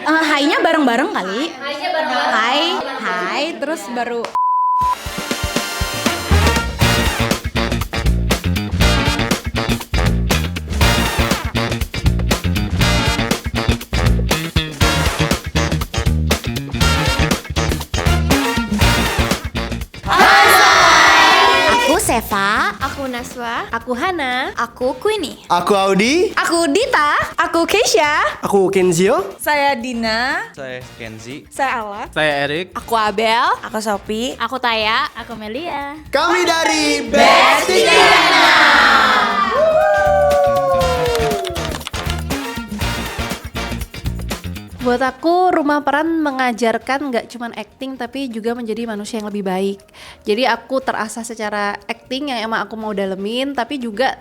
Hai-nya bareng-bareng kali. Hai, terus baru aku Seva, Aku Naswa. Aku Hana. Aku Queenie. Aku Audi. aku Dita, Aku Keisha. Aku Kenzio. Saya Dina. Saya Kenzi. Saya Ala. Saya Erik. Aku Abel. Aku Sophie. Aku Taya. Aku Melia. Kami dari Besti Buat aku rumah peran mengajarkan nggak cuma acting tapi juga menjadi manusia yang lebih baik. Jadi aku terasah secara acting yang emang aku mau dalemin, tapi juga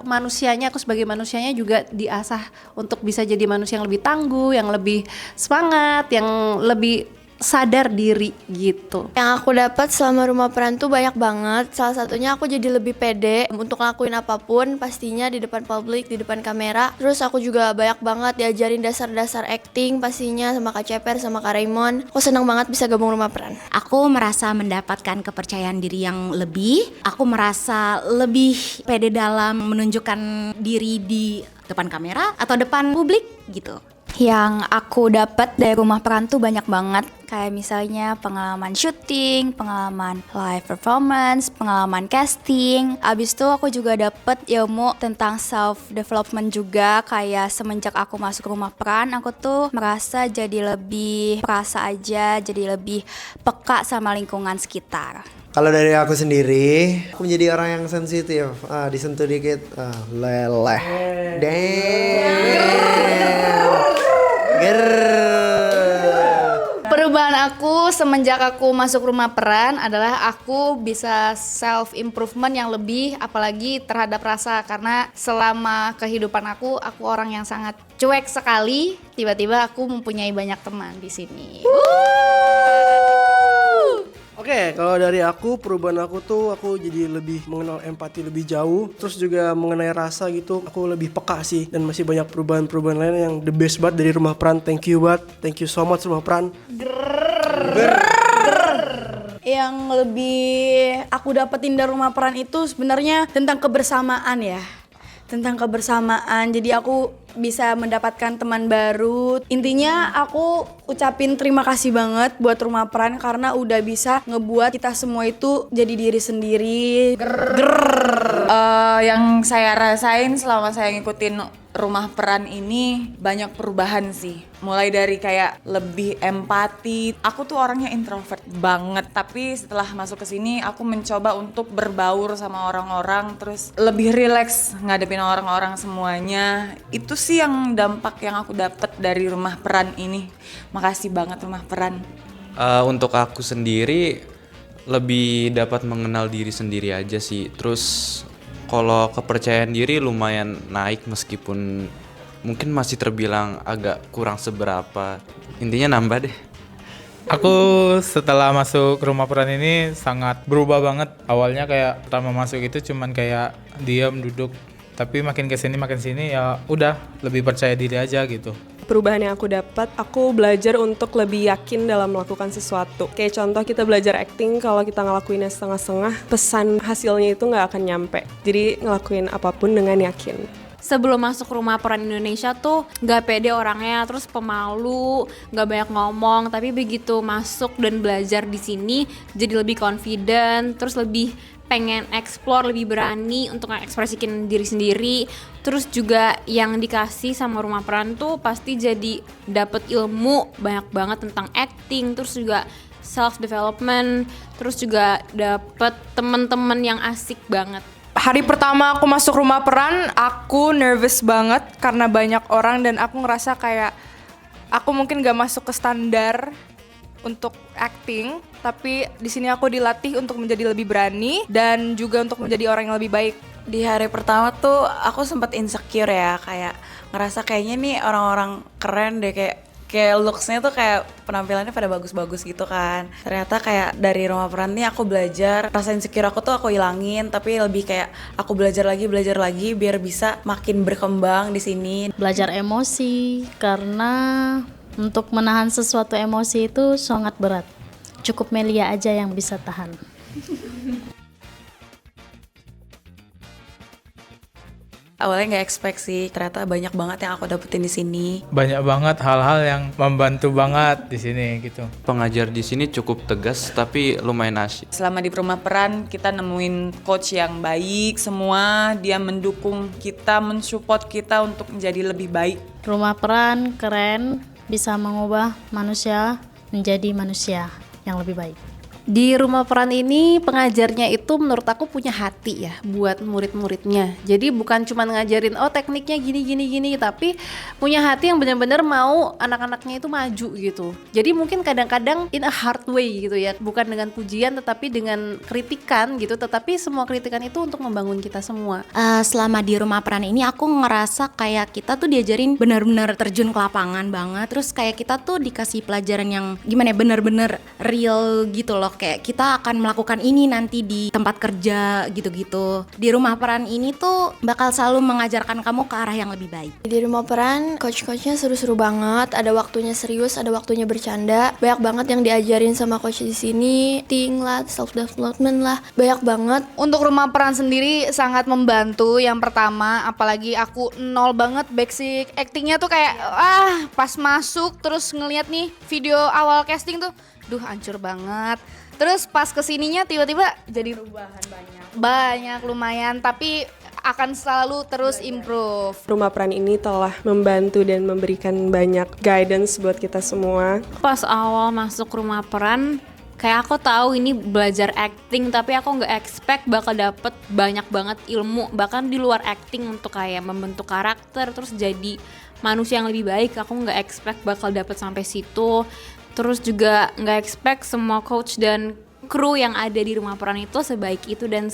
manusianya, aku sebagai manusianya juga diasah untuk bisa jadi manusia yang lebih tangguh, yang lebih semangat, yang lebih sadar diri gitu. Yang aku dapat selama rumah peran tuh banyak banget. Salah satunya aku jadi lebih pede untuk ngelakuin apapun, pastinya di depan publik, di depan kamera. Terus aku juga banyak banget diajarin dasar-dasar acting pastinya sama Kak Ceper, sama Kak Raymond. Aku senang banget bisa gabung rumah peran. aku merasa mendapatkan kepercayaan diri yang lebih. Aku merasa lebih pede dalam menunjukkan diri di depan kamera atau depan publik gitu. Yang aku dapat dari rumah peran tuh banyak banget. Kayak misalnya pengalaman syuting, pengalaman live performance, pengalaman casting. Abis itu aku juga dapat ilmu tentang self development juga. Kayak semenjak aku masuk rumah peran, aku tuh merasa jadi lebih perasa aja, jadi lebih peka sama lingkungan sekitar. Kalau dari aku sendiri, aku menjadi orang yang sensitif. Disentuh dikit, leleh. Damn. Perubahan aku semenjak aku masuk rumah peran adalah aku bisa self improvement yang lebih, apalagi terhadap rasa, karena selama kehidupan aku orang yang sangat cuek sekali. Tiba-tiba aku mempunyai banyak teman di sini. Oke, kalau dari aku, perubahan aku tuh aku jadi lebih mengenal empati lebih jauh. Terus juga mengenai rasa gitu, aku lebih peka sih. Dan masih banyak perubahan-perubahan lain yang the best banget dari rumah peran. Thank you banget, thank you so much rumah peran. Yang lebih aku dapetin dari rumah peran itu sebenarnya tentang kebersamaan ya. Tentang kebersamaan. Jadi aku bisa mendapatkan teman baru. Intinya aku ucapin terima kasih banget buat rumah peran karena udah bisa ngebuat kita semua itu jadi diri sendiri. Yang saya rasain selama saya ngikutin rumah peran ini banyak perubahan sih. Mulai dari kayak lebih empati. Aku tuh orangnya introvert banget, tapi setelah masuk ke sini aku mencoba untuk berbaur sama orang-orang, terus lebih rileks ngadepin orang-orang semuanya. Itu sih yang dampak yang aku dapat dari rumah peran ini. Makasih banget rumah peran. Untuk aku sendiri lebih dapat mengenal diri sendiri aja sih. Terus kalau kepercayaan diri lumayan naik meskipun mungkin masih terbilang agak kurang seberapa. Intinya nambah deh. Aku setelah masuk rumah peran ini sangat berubah banget. Awalnya kayak pertama masuk itu cuman kayak diam duduk. Tapi makin kesini ya udah lebih percaya diri aja gitu. Perubahan yang aku dapat, aku belajar untuk lebih yakin dalam melakukan sesuatu. Kayak contoh kita belajar acting, kalau kita ngelakuinnya setengah-setengah, pesan hasilnya itu nggak akan nyampe. Jadi ngelakuin apapun dengan yakin. Sebelum masuk rumah peran Indonesia tuh gak pede orangnya, terus pemalu, gak banyak ngomong. Tapi begitu masuk dan belajar di sini jadi lebih confident, terus lebih pengen explore, lebih berani untuk mengekspresikan diri sendiri. Terus juga yang dikasih sama rumah peran tuh pasti jadi dapet ilmu banyak banget tentang acting, terus juga self development, terus juga dapet teman-teman yang asik banget. Hari pertama aku masuk rumah peran, aku nervous banget karena banyak orang dan aku ngerasa kayak aku mungkin gak masuk ke standar untuk acting, tapi di sini aku dilatih untuk menjadi lebih berani dan juga untuk menjadi orang yang lebih baik. Di hari pertama tuh aku sempat insecure ya, kayak ngerasa kayaknya nih orang-orang keren deh, kayak looks-nya tuh kayak penampilannya pada bagus-bagus gitu kan. Ternyata kayak dari rumah peran nih aku belajar, rasa insecure aku tuh aku hilangin, tapi lebih kayak aku belajar lagi biar bisa makin berkembang di sini. Belajar emosi karena Untuk menahan sesuatu emosi itu sangat berat. Cukup Melia aja yang bisa tahan. Awalnya nggak expect sih, ternyata banyak banget yang aku dapetin di sini. Banyak banget hal-hal yang membantu banget di sini gitu. Pengajar di sini cukup tegas tapi lumayan asyik. Selama di Rumah Peran kita nemuin coach yang baik semua, dia mendukung kita, mensupport kita untuk menjadi lebih baik. Rumah Peran keren, bisa mengubah manusia menjadi manusia yang lebih baik. Di Rumah Peran ini pengajarnya itu menurut aku punya hati ya buat murid-muridnya. Jadi bukan cuma ngajarin tekniknya gini, tapi punya hati yang benar-benar mau anak-anaknya itu maju gitu. Jadi mungkin kadang-kadang in a hard way gitu ya, bukan dengan pujian tetapi dengan kritikan gitu. Tetapi semua kritikan itu untuk membangun kita semua. Selama di Rumah Peran ini aku ngerasa kayak kita tuh diajarin benar-benar terjun ke lapangan banget. Terus kayak kita tuh dikasih pelajaran yang gimana ya, benar-benar real gitu loh. Kayak kita akan melakukan ini nanti di tempat kerja gitu-gitu. Di Rumah Peran ini tuh bakal selalu mengajarkan kamu ke arah yang lebih baik. Di Rumah Peran, coach-coachnya seru-seru banget. Ada waktunya serius, ada waktunya bercanda. Banyak banget yang diajarin sama coach di sini. Think lah, self-development lah. Banyak banget. Untuk Rumah Peran sendiri sangat membantu. Yang pertama, apalagi aku nol banget basic actingnya tuh kayak pas masuk terus ngeliat nih video awal casting tuh, hancur banget. Terus pas kesininya tiba-tiba jadi perubahan banyak lumayan, tapi akan selalu terus improve. Rumah Peran ini telah membantu dan memberikan banyak guidance buat kita semua. Pas awal masuk Rumah Peran, kayak aku tahu ini belajar acting, tapi aku nggak expect bakal dapet banyak banget ilmu, bahkan di luar acting untuk kayak membentuk karakter, terus jadi manusia yang lebih baik. Aku nggak expect bakal dapet sampai situ. Terus juga nggak expect semua coach dan kru yang ada di Rumah Peran itu sebaik itu dan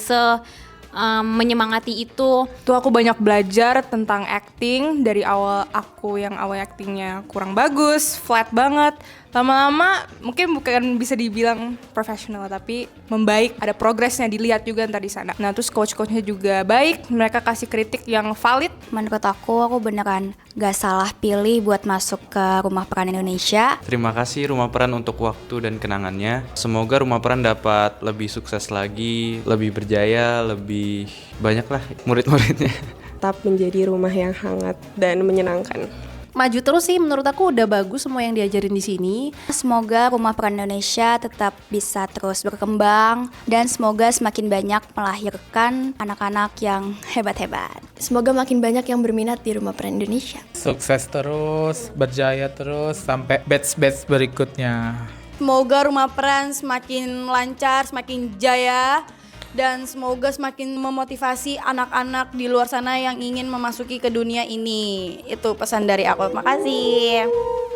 menyemangati itu. Tuh aku banyak belajar tentang acting dari awal awal actingnya kurang bagus, flat banget. Lama-lama mungkin bukan bisa dibilang profesional tapi membaik, ada progresnya dilihat juga ntar di sana. Nah terus coach-coachnya juga baik, mereka kasih kritik yang valid. Menurut aku beneran gak salah pilih buat masuk ke Rumah Peran Indonesia. Terima kasih Rumah Peran untuk waktu dan kenangannya. Semoga Rumah Peran dapat lebih sukses lagi, lebih berjaya, lebih banyak lah murid-muridnya. Tetap menjadi rumah yang hangat dan menyenangkan. Maju terus sih, menurut aku udah bagus semua yang diajarin di sini. Semoga Rumah Peran Indonesia tetap bisa terus berkembang dan semoga semakin banyak melahirkan anak-anak yang hebat-hebat. Semoga makin banyak yang berminat di Rumah Peran Indonesia. Sukses terus, berjaya terus sampai batch-batch berikutnya. Semoga Rumah Peran semakin lancar, semakin jaya, dan semoga semakin memotivasi anak-anak di luar sana yang ingin memasuki ke dunia ini. Itu pesan dari aku. Makasih.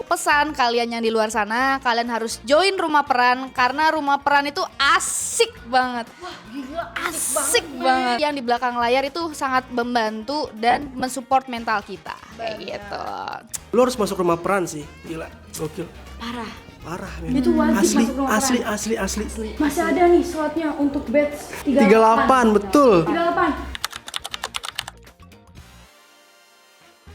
Pesan kalian yang di luar sana, kalian harus join Rumah Peran karena Rumah Peran itu asik banget. Wah, gila, asik banget. Yang di belakang layar itu sangat membantu dan mensupport mental kita. Kayak gitu. Lu harus masuk Rumah Peran sih. Gila, gokil. Parah. Men. Itu wajib asli, masuk Rumah Peran. Asli. Masih ada nih slotnya untuk batch 38, betul. 38.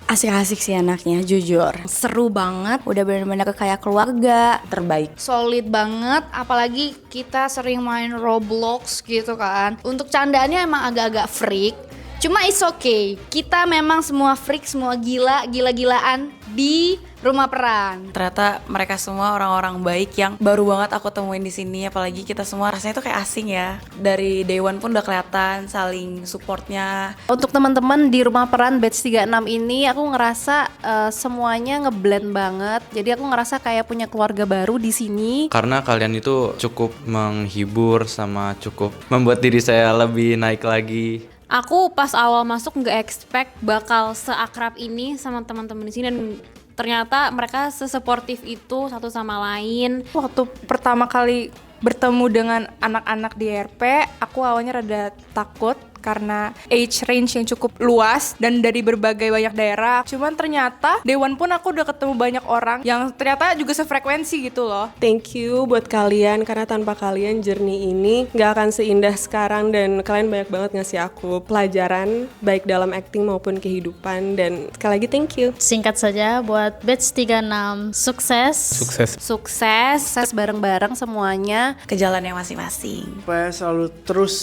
Asik-asik sih anaknya, jujur. Seru banget. Udah bener-bener kayak keluarga. Terbaik. Solid banget, apalagi kita sering main Roblox gitu kan. Untuk candaannya emang agak-agak freak. Cuma it's okay, kita memang semua freak, semua gila-gilaan di Rumah Peran. Ternyata mereka semua orang-orang baik yang baru banget aku temuin di sini. Apalagi kita semua rasanya tuh kayak asing ya. Dari day one pun udah kelihatan saling supportnya. Untuk teman-teman di Rumah Peran batch 36 ini, aku ngerasa semuanya ngeblend banget. Jadi aku ngerasa kayak punya keluarga baru di sini. Karena kalian itu cukup menghibur sama cukup membuat diri saya lebih naik lagi. Aku pas awal masuk nggak expect bakal seakrab ini sama teman-teman di sini dan ternyata mereka sesuportif itu satu sama lain. Waktu pertama kali bertemu dengan anak-anak di RP, aku awalnya rada takut karena age range yang cukup luas dan dari berbagai banyak daerah. Cuman ternyata Day One pun aku udah ketemu banyak orang yang ternyata juga sefrekuensi gitu loh. Thank you buat kalian, karena tanpa kalian journey ini gak akan seindah sekarang, dan kalian banyak banget ngasih aku pelajaran baik dalam acting maupun kehidupan, dan sekali lagi thank you. Singkat saja buat batch 36 sukses. Sukses bareng-bareng semuanya ke jalan yang masing-masing. Supaya selalu terus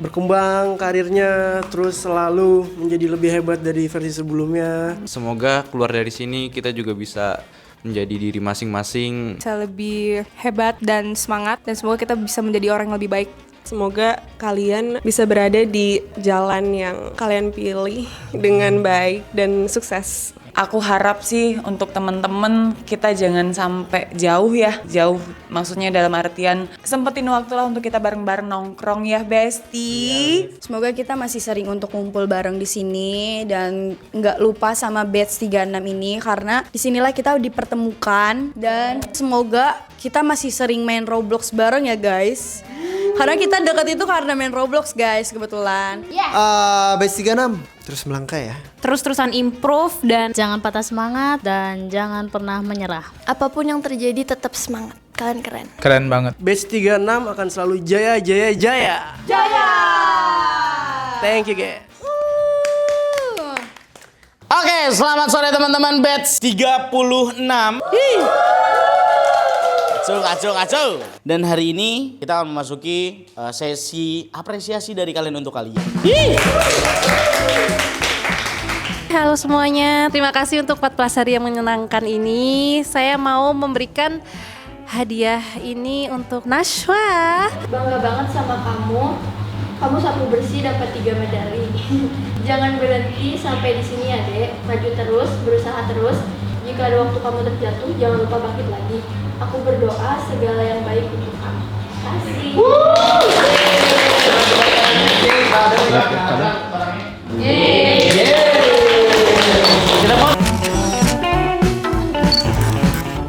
berkembang karirnya, terus selalu menjadi lebih hebat dari versi sebelumnya. Semoga keluar dari sini kita juga bisa menjadi diri masing-masing. Bisa lebih hebat dan semangat, dan semoga kita bisa menjadi orang yang lebih baik. Semoga kalian bisa berada di jalan yang kalian pilih dengan baik dan sukses. Aku harap sih untuk temen-temen kita jangan sampai jauh ya. Jauh maksudnya dalam artian sempetin waktu lah untuk kita bareng-bareng nongkrong ya Besti. Semoga kita masih sering untuk kumpul bareng di sini dan nggak lupa sama batch 36 ini, karena disinilah kita dipertemukan, dan semoga kita masih sering main Roblox bareng ya guys. Karena kita deket itu karena main Roblox guys kebetulan. Batch 36 terus melangkah ya. Terus-terusan improve dan Jangan patah semangat dan jangan pernah menyerah. Apapun yang terjadi tetap semangat. Kalian keren. Keren banget. Batch 36 akan selalu jaya, jaya, jaya. Jaya! Thank you guys. Oke, selamat sore teman-teman batch 36. Kacau. Dan hari ini kita akan memasuki sesi apresiasi dari kalian untuk kalian. halo semuanya, terima kasih untuk 14 hari yang menyenangkan ini. Saya mau memberikan hadiah ini untuk Nashwa. Bangga banget sama kamu. Kamu sapu bersih dapat 3 medali. Jangan berhenti sampai di sini ya, Dek. Maju terus, berusaha terus. Jika ada waktu kamu terjatuh, jangan lupa bangkit lagi. Aku berdoa segala yang baik untuk kamu. Kasih.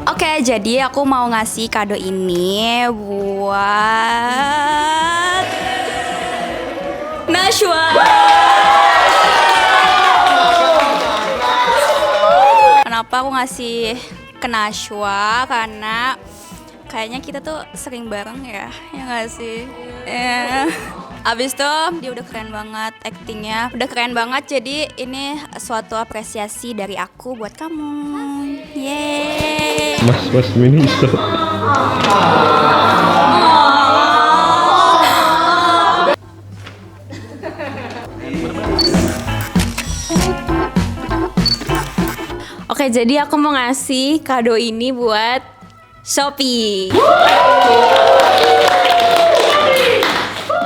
Oke, jadi aku mau ngasih kado ini buat Nashwa. Kenapa aku ngasih ke Nashwa? Karena kayaknya kita tuh sering bareng ya nggak sih? Abis itu dia udah keren banget aktingnya, udah keren banget. Jadi ini suatu apresiasi dari aku buat kamu. Yeay. Mas Minister. Oke, jadi aku mau ngasih kado ini buat Shopee.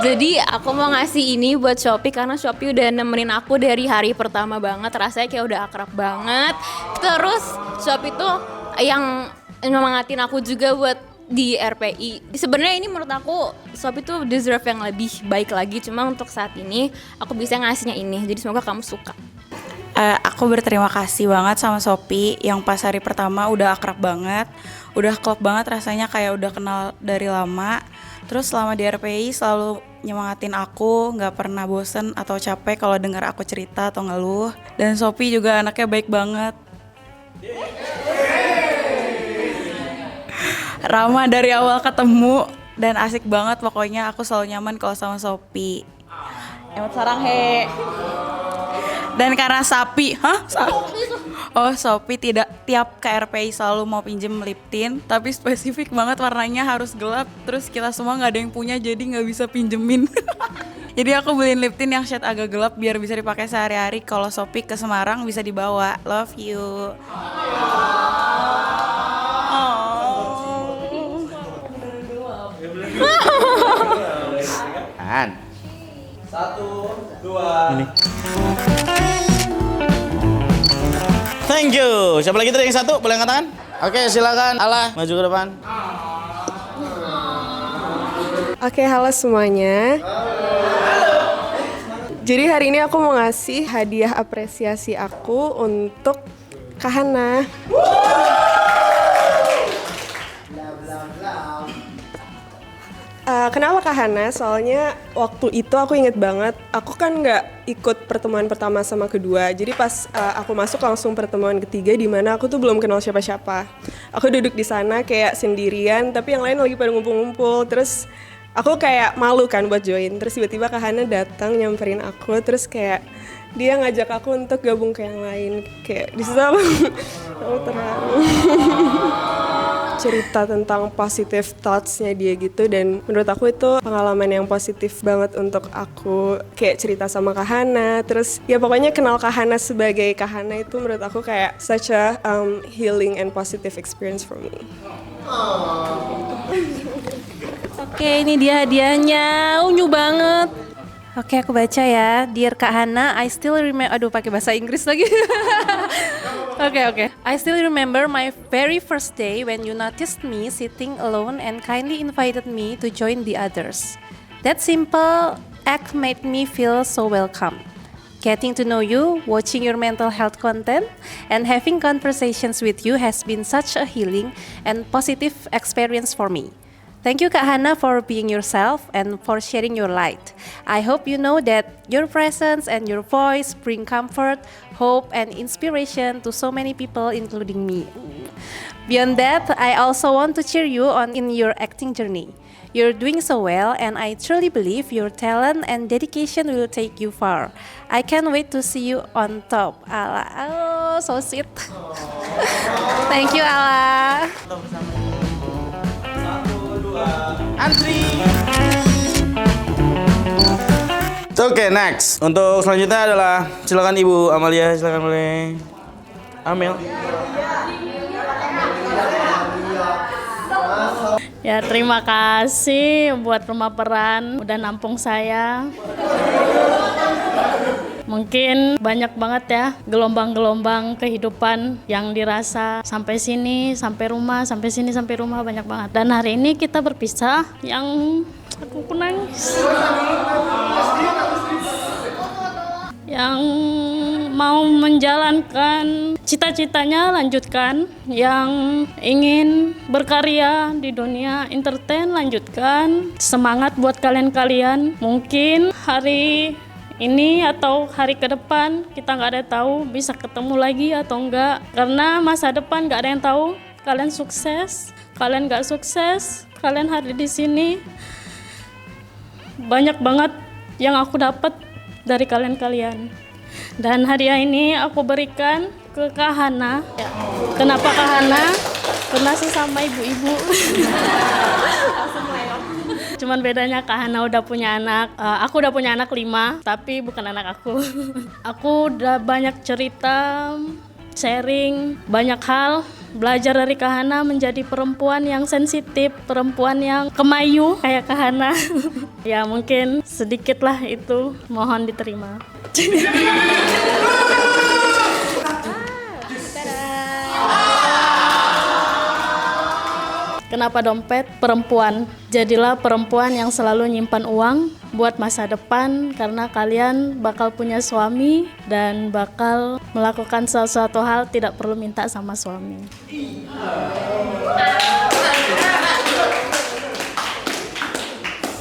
Jadi aku mau ngasih ini buat Shopee karena Shopee udah nemenin aku dari hari pertama banget. Rasanya kayak udah akrab banget. Terus Shopee tuh yang nyemangatin aku juga buat di RPI. Sebenarnya ini menurut aku Shopee tuh deserve yang lebih baik lagi. Cuma untuk saat ini aku bisa ngasihnya ini. Jadi semoga kamu suka. Aku berterima kasih banget sama Shopee yang pas hari pertama udah akrab banget, udah klop banget rasanya, kayak udah kenal dari lama. Terus selama di RPI selalu nyemangatin aku, gak pernah bosen atau capek kalau dengar aku cerita atau ngeluh. Dan Shopee juga anaknya baik banget, ramah dari awal ketemu dan asik banget. Pokoknya aku selalu nyaman kalau sama Shopee. Emot sarang he. Dan karena Shopee tidak tiap ke RPI selalu mau pinjem lip tint, tapi spesifik banget warnanya harus gelap. Terus kita semua nggak ada yang punya, jadi nggak bisa pinjemin. Jadi aku beliin lip tint yang shade agak gelap biar bisa dipakai sehari-hari. Kalau Shopee ke Semarang bisa dibawa. Love you. Kan. 1, 2. Ini. Thank you. Siapa lagi tadi yang satu? Boleh angkat tangan? Oke, silakan. Alah, maju ke depan. Oke, halo semuanya. Jadi hari ini aku mau ngasih hadiah apresiasi aku untuk Kak Hana. Kenapa Kak Hana? Soalnya waktu itu aku inget banget, aku kan nggak ikut pertemuan pertama sama kedua. Jadi pas aku masuk langsung pertemuan ketiga di mana aku tuh belum kenal siapa-siapa. Aku duduk di sana kayak sendirian, tapi yang lain lagi pada ngumpul-ngumpul. Terus aku kayak malu kan buat join. Terus tiba-tiba Kak Hana datang nyamperin aku, terus kayak dia ngajak aku untuk gabung ke yang lain. Kayak di situ aku terharu. Cerita tentang positive thoughts-nya dia gitu, dan menurut aku itu pengalaman yang positif banget untuk aku. Kayak cerita sama Kak Hana, terus ya pokoknya kenal Kak Hana sebagai Kak Hana itu menurut aku kayak such a healing and positive experience for me. Oke, ini dia hadiahnya. Unyu banget. Oke, aku baca ya. Dear Kak Hana, I still remember... Aduh, pakai bahasa Inggris lagi. Oke. I still remember my very first day when you noticed me sitting alone and kindly invited me to join the others. That simple act made me feel so welcome. Getting to know you, watching your mental health content, and having conversations with you has been such a healing and positive experience for me. Thank you Kak Hana for being yourself and for sharing your light. I hope you know that your presence and your voice bring comfort, hope, and inspiration to so many people including me. Beyond that, I also want to cheer you on in your acting journey. You're doing so well and I truly believe your talent and dedication will take you far. I can't wait to see you on top. Ala, oh so sweet. Thank you Ala. Antri. Oke, next. Untuk selanjutnya adalah silakan Ibu Amalia, silakan boleh. Amel. Ya terima kasih buat Rumah Peran udah nampung saya. Mungkin banyak banget ya gelombang-gelombang kehidupan yang dirasa sampai sini, sampai rumah, sampai sini, sampai rumah, banyak banget. Dan hari ini kita berpisah, yang aku nangis. Yang mau menjalankan cita-citanya lanjutkan, yang ingin berkarya di dunia entertain lanjutkan. Semangat buat kalian-kalian. Mungkin hari ini atau hari ke depan kita nggak ada yang tahu bisa ketemu lagi atau enggak, karena masa depan nggak ada yang tahu. Kalian sukses, kalian nggak sukses, kalian hadir di sini. Banyak banget yang aku dapat dari kalian-kalian, dan hadiah ini aku berikan ke Kak Hana. Kenapa Kak Hana? Karena sesama ibu-ibu. Cuman bedanya Kak Hana udah punya anak, aku udah punya anak 5, tapi bukan anak aku. Aku udah banyak cerita, sharing, banyak hal, belajar dari Kak Hana menjadi perempuan yang sensitif, perempuan yang kemayu kayak Kak Hana. Ya mungkin sedikit lah itu, mohon diterima. Kenapa dompet? Perempuan. Jadilah perempuan yang selalu nyimpan uang buat masa depan, karena kalian bakal punya suami dan bakal melakukan sesuatu hal tidak perlu minta sama suami.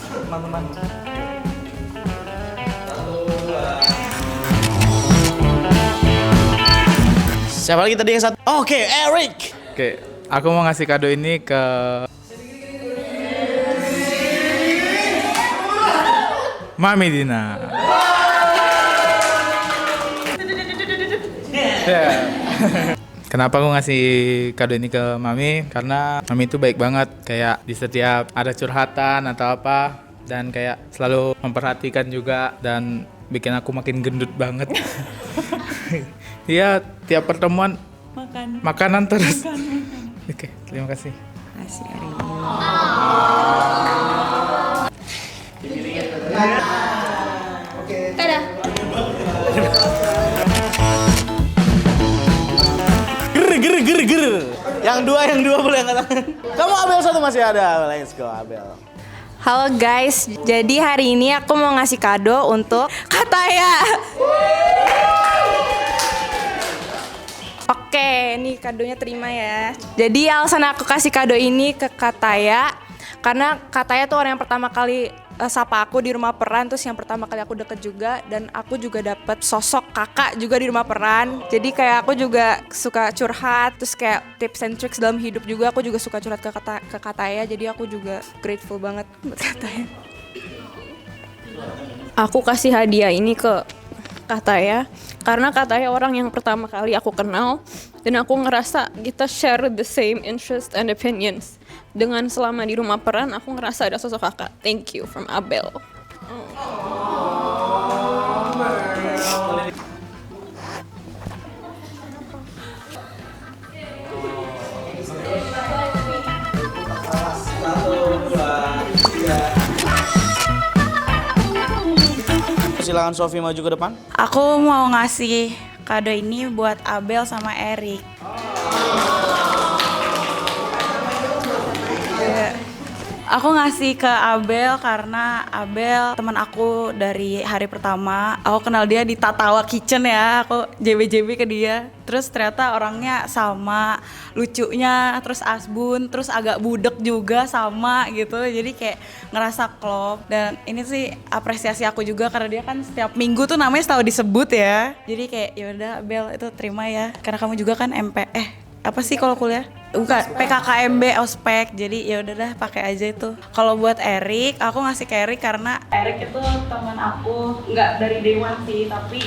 Teman-teman. Siapa lagi tadi yang satu? Oke, Eric. Oke, aku mau ngasih kado ini ke Mami Dina. Kenapa aku ngasih kado ini ke Mami? Karena Mami itu baik banget, kayak di setiap ada curhatan atau apa, dan kayak selalu memperhatikan juga dan bikin aku makin gendut banget. Iya, tiap pertemuan makanan terus. Oke, terima kasih. Kasih Ari. Oke. Dadah. Ger. Yang dua boleh angkat tangan. Kamu Abel satu masih ada. Let's go Abel. Halo guys, jadi hari ini aku mau ngasih kado untuk Kataya. Oke, ini kadonya terima ya. Jadi alasan aku kasih kado ini ke Kataya Karena Kataya tuh orang yang pertama kali sapa aku di rumah peran, terus yang pertama kali aku deket juga, dan aku juga dapet sosok kakak juga di rumah peran. Jadi kayak aku juga suka curhat, terus kayak tips and tricks dalam hidup juga aku juga suka curhat ke Kataya. Jadi aku juga grateful banget buat Kataya. Aku kasih hadiah ini ke Kataya karena Kataya orang yang pertama kali aku kenal dan aku ngerasa kita share the same interest and opinions. Dengan selama di rumah peran aku ngerasa ada sosok kakak. Thank you from Abel. Silakan Sofi maju ke depan. Aku mau ngasih kado ini buat Abel sama Erik. Aku ngasih ke Abel karena Abel teman aku dari hari pertama. Aku kenal dia di Tatawa Kitchen ya, aku JB ke dia. Terus ternyata orangnya sama, lucunya, terus asbun, terus agak budek juga sama gitu. Jadi kayak ngerasa klop. Dan ini sih apresiasi aku juga karena dia kan setiap minggu tuh namanya selalu disebut ya. Jadi kayak yaudah Abel itu terima ya. Karena kamu juga kan apa sih kalau kuliah? Bukan, PKKMB ospek. Jadi ya udah dah pakai aja itu. Kalau buat Erik, aku ngasih ke Erik karena Erik itu teman aku, nggak dari day one sih, tapi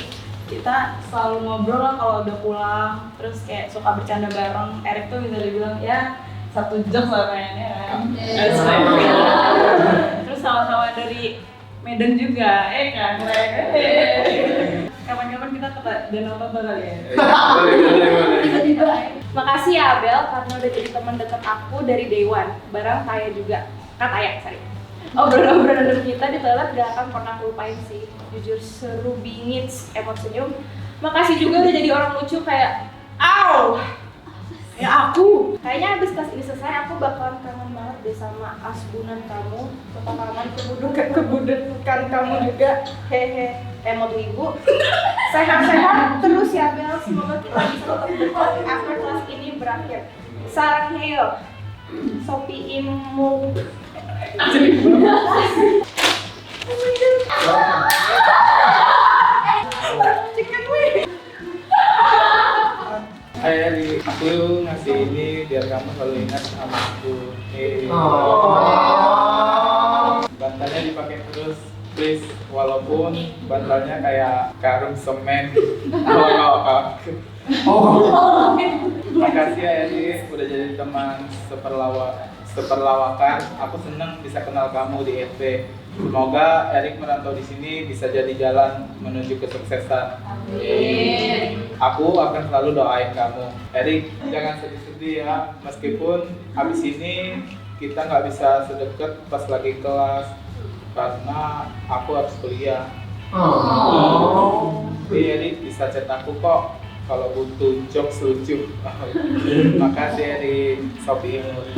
kita selalu ngobrol lah kalau udah pulang, terus kayak suka bercanda bareng. Erik tuh bisa dibilang ya satu jok lah kayaknya kan. Terus sama-sama dari Medan juga, kan? Kapan-kapan kita ke Danau Toba kali ya? Boleh. Makasih ya Abel karena udah jadi teman dekat aku dari day one. Barang Taya juga, Kataya, sorry. Obrolan-obrolan kita di toilet gak akan pernah aku lupain sih. Jujur seru, bingit, emot senyum. Makasih juga udah jadi orang lucu kayak, "Aw! Ya aku!" Kayaknya abis kelas ini selesai aku bakalan kangen banget deh sama asbunan kamu. Pengalaman kebudukan kamu juga. Hehe, emot ibu. Sehat-sehat terus ya Bel. Semoga kita bisa tetap dekat after kelas ini berakhir. Sarang Heo, Sopi Imu. Hai Eri, aku ngasih ini biar kamu selalu ingat sama aku. Bantalnya dipakai terus, please. Walaupun bantalnya kayak karung semen. Makasih ya Eri, udah jadi teman seperlawakan. Aku seneng bisa kenal kamu di FP. Semoga Erik merantau di sini bisa jadi jalan menuju kesuksesan. Amin. Aku akan selalu doain kamu. Erik, jangan sedih-sedih ya. Meskipun habis ini kita nggak bisa sedekat pas lagi kelas karena aku harus kuliah. Tapi Erik bisa chat aku kok kalau butuh jokes lucu. Makasih Erik, Sopi Imut.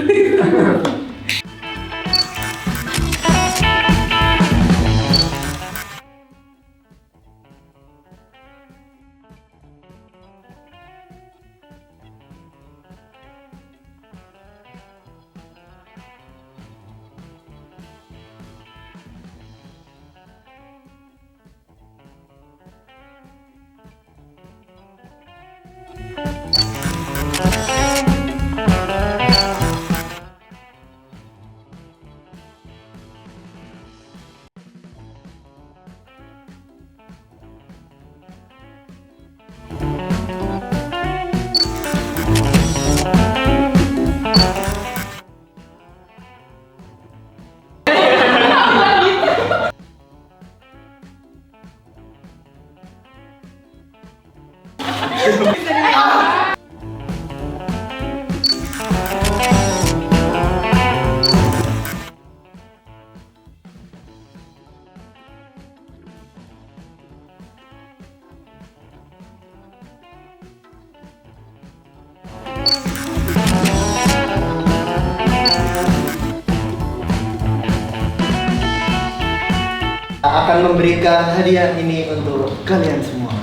Akan memberikan hadiah ini untuk kalian semua.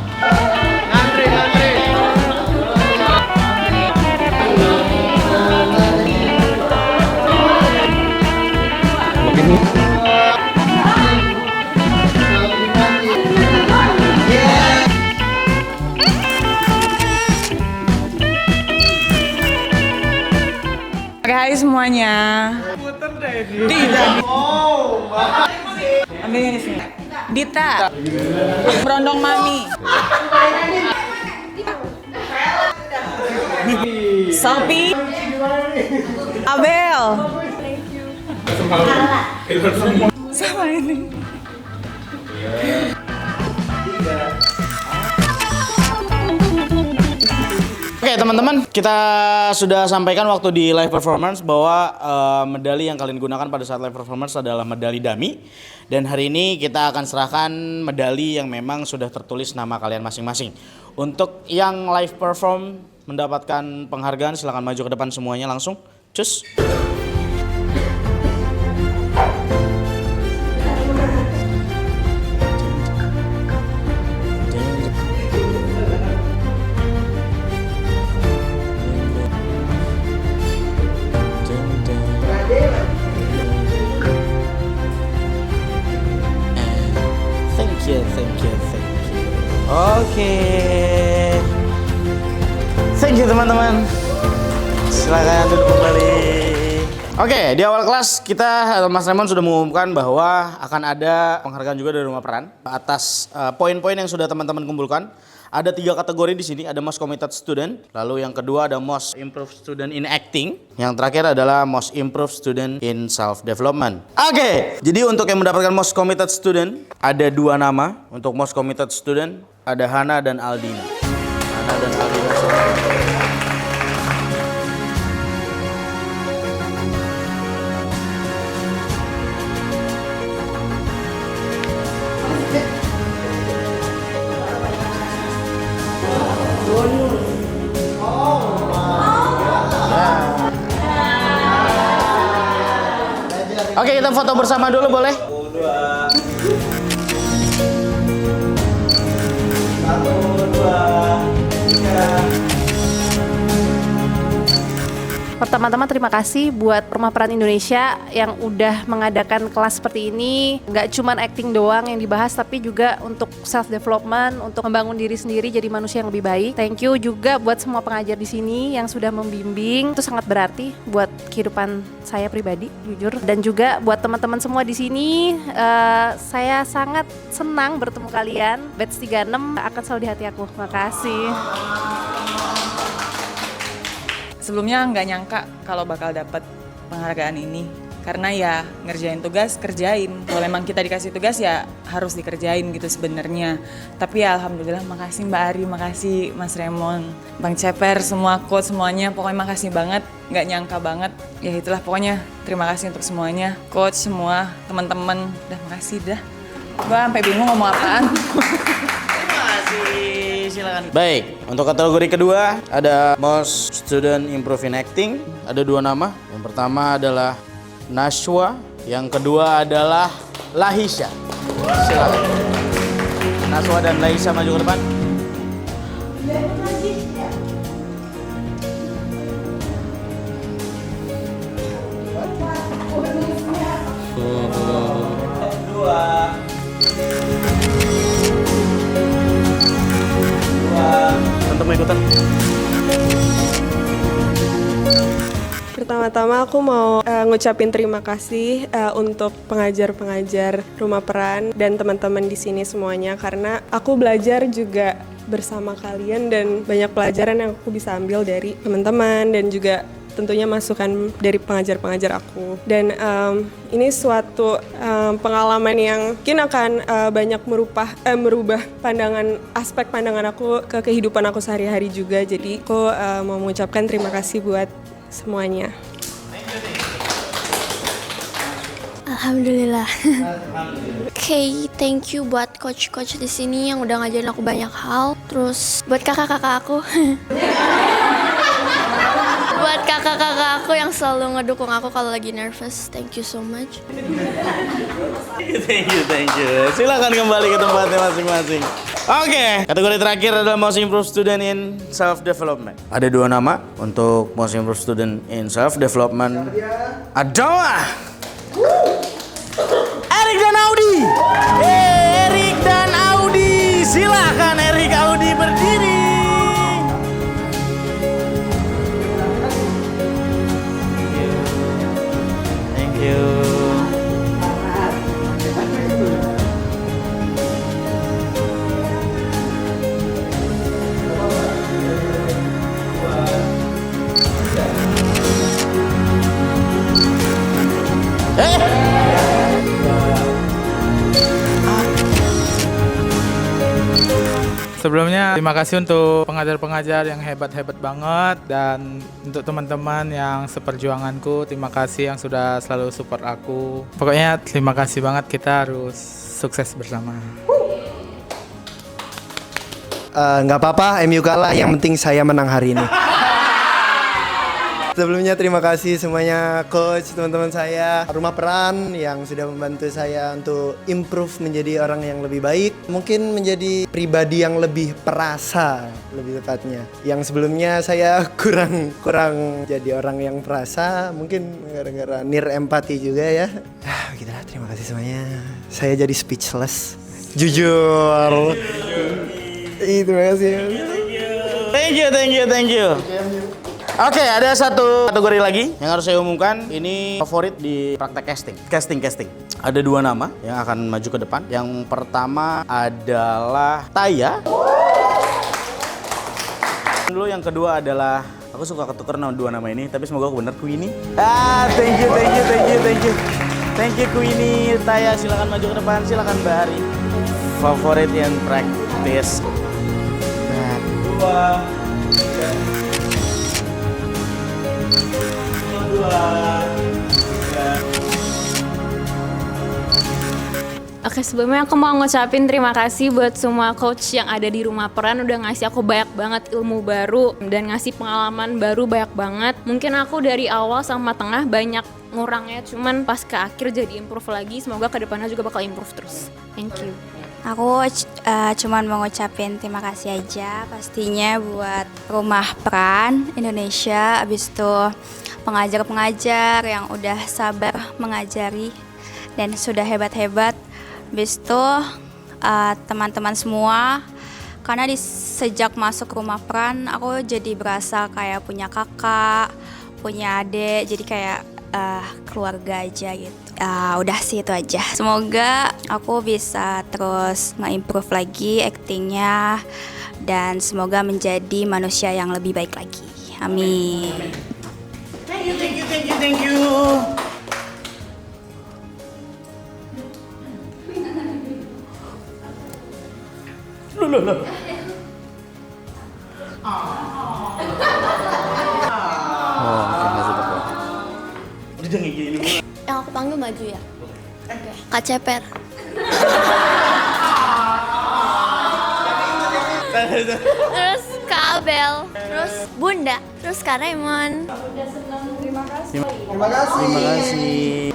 hai semuanya. Dita. Ambil yang di sini. Dita. Berondong Mami. Sophie. Abel. Sama ini. Oke teman-teman, kita sudah sampaikan waktu di live performance bahwa medali yang kalian gunakan pada saat live performance adalah medali dummy. Dan hari ini kita akan serahkan medali yang memang sudah tertulis nama kalian masing-masing. Untuk yang live perform mendapatkan penghargaan, silakan maju ke depan semuanya langsung. Cus. Oke. Thank you teman-teman. Silakan duduk kembali. Oke, di awal kelas kita Mas Raymond sudah mengumumkan bahwa akan ada penghargaan juga dari Rumah Peran atas poin-poin yang sudah teman-teman kumpulkan. Ada 3 kategori di sini, ada Most Committed Student, lalu yang kedua ada Most Improved Student in Acting, yang terakhir adalah Most Improved Student in Self Development. Oke, jadi untuk yang mendapatkan Most Committed Student ada 2 nama. Untuk Most Committed Student ada Hana dan Aldina. Hana dan Aldina. Oke, kita foto bersama dulu boleh? 1, 2, 3. Pertama-tama terima kasih buat Rumah Peran Indonesia yang udah mengadakan kelas seperti ini. Nggak cuman acting doang yang dibahas, tapi juga untuk self development, untuk membangun diri sendiri jadi manusia yang lebih baik. Thank you juga buat semua pengajar di sini yang sudah membimbing. Itu sangat berarti buat kehidupan saya pribadi, jujur. Dan juga buat teman-teman semua di sini, saya sangat senang bertemu kalian. Batch 36 akan selalu di hati aku. Makasih. Sebelumnya nggak nyangka kalau bakal dapet penghargaan ini. Karena ya ngerjain tugas, kerjain. Kalau memang kita dikasih tugas ya harus dikerjain gitu sebenarnya. Tapi ya alhamdulillah, makasih Mbak Ari, makasih Mas Raymond, Bang Ceper, semua coach semuanya. Pokoknya makasih banget, nggak nyangka banget. Ya itulah pokoknya terima kasih untuk semuanya. Coach semua, teman-teman, udah makasih dah. Gua sampai bingung ngomong apaan. Silakan. Baik, untuk kategori kedua ada Most Student Improve in Acting. Ada 2 nama. Yang pertama adalah Nashwa, yang kedua adalah Lahisha. Silakan. Nashwa dan Lahisha maju ke depan. Untuk ikutan. Pertama-tama aku mau ngucapin terima kasih untuk pengajar-pengajar Rumah Peran dan teman-teman di sini semuanya, karena aku belajar juga bersama kalian dan banyak pelajaran yang aku bisa ambil dari teman-teman dan juga tentunya masukan dari pengajar-pengajar aku. Dan ini suatu pengalaman yang mungkin akan banyak merubah aspek pandangan aku ke kehidupan aku sehari-hari juga. Jadi aku mau mengucapkan terima kasih buat semuanya. Alhamdulillah. Oke, thank you buat coach-coach di sini yang udah ngajarin aku banyak hal. Terus buat kakak-kakak aku. Buat kakak-kakak aku yang selalu ngedukung aku kalau lagi nervous. Thank you so much. Thank you. Silakan kembali ke tempatnya masing-masing. Oke, kategori terakhir adalah Most Improved Student in Self Development. Ada 2 nama untuk Most Improved Student in Self Development. Adalah Erik dan Audi. Erik dan Audi. Silakan Erik Audi berdiri. Sebelumnya terima kasih untuk pengajar-pengajar yang hebat-hebat banget, dan untuk teman-teman yang seperjuanganku, terima kasih yang sudah selalu support aku. Pokoknya terima kasih banget, kita harus sukses bersama. Nggak apa-apa, MU kalah, yang penting saya menang hari ini. Sebelumnya terima kasih semuanya, coach, teman-teman saya, Rumah Peran yang sudah membantu saya untuk improve menjadi orang yang lebih baik, mungkin menjadi pribadi yang lebih perasa, lebih tepatnya. Yang sebelumnya saya kurang jadi orang yang perasa, mungkin gara-gara near empati juga ya. Begitulah, terima kasih semuanya. Saya jadi speechless. Jujur. Terima kasih. Thank you. Oke, ada satu kategori lagi yang harus saya umumkan. Ini favorit di praktek casting. Ada 2 nama yang akan maju ke depan. Yang pertama adalah Taya. Dulu yang kedua adalah, aku suka ketuker nama 2 nama ini, tapi semoga aku bener, Queenie. Thank you. Thank you Queenie. Taya, silakan maju ke depan, silakan Mbak Ari. Favorit yang praktis. 2, 3. Oke, sebelumnya aku mau ngucapin terima kasih buat semua coach yang ada di Rumah Peran, udah ngasih aku banyak banget ilmu baru dan ngasih pengalaman baru banyak banget. Mungkin aku dari awal sama tengah banyak ngurangnya, cuman pas ke akhir jadi improve lagi. Semoga kedepannya juga bakal improve terus. Thank you. Aku cuman mau ngucapin terima kasih aja pastinya buat Rumah Peran Indonesia, abis itu pengajar-pengajar yang udah sabar mengajari dan sudah hebat-hebat, abis itu teman-teman semua, karena sejak masuk Rumah Peran aku jadi berasa kayak punya kakak, punya adik, jadi kayak keluarga aja gitu. Udah sih itu aja. Semoga aku bisa terus nge-improve lagi actingnya dan semoga menjadi manusia yang lebih baik lagi. Amin. Thank you. Loh. Yang aku panggil maju ya? Kak Ceper. Terus Kak Abel. Terus Bunda. Terus Kak Raymond. Terima kasih. Terima kasih.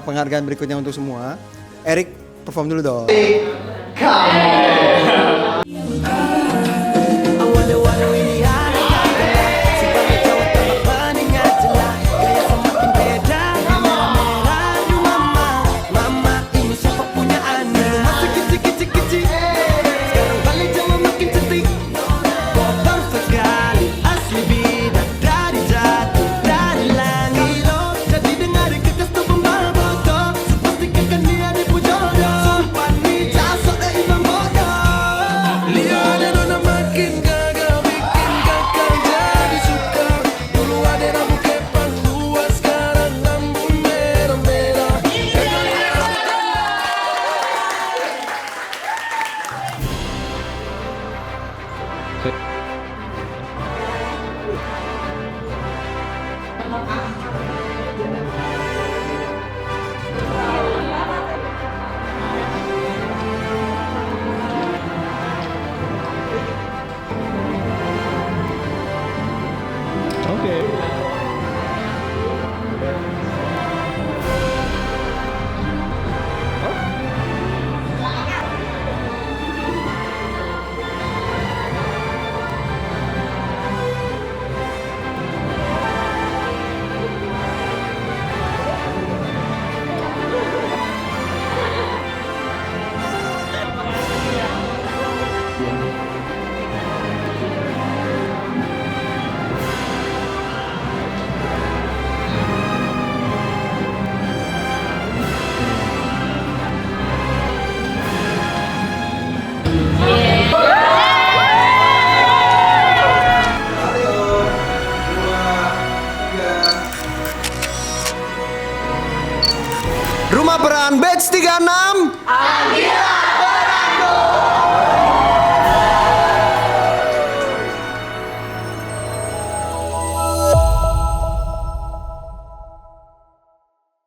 Penghargaan berikutnya untuk semua. Erik, perform dulu dong.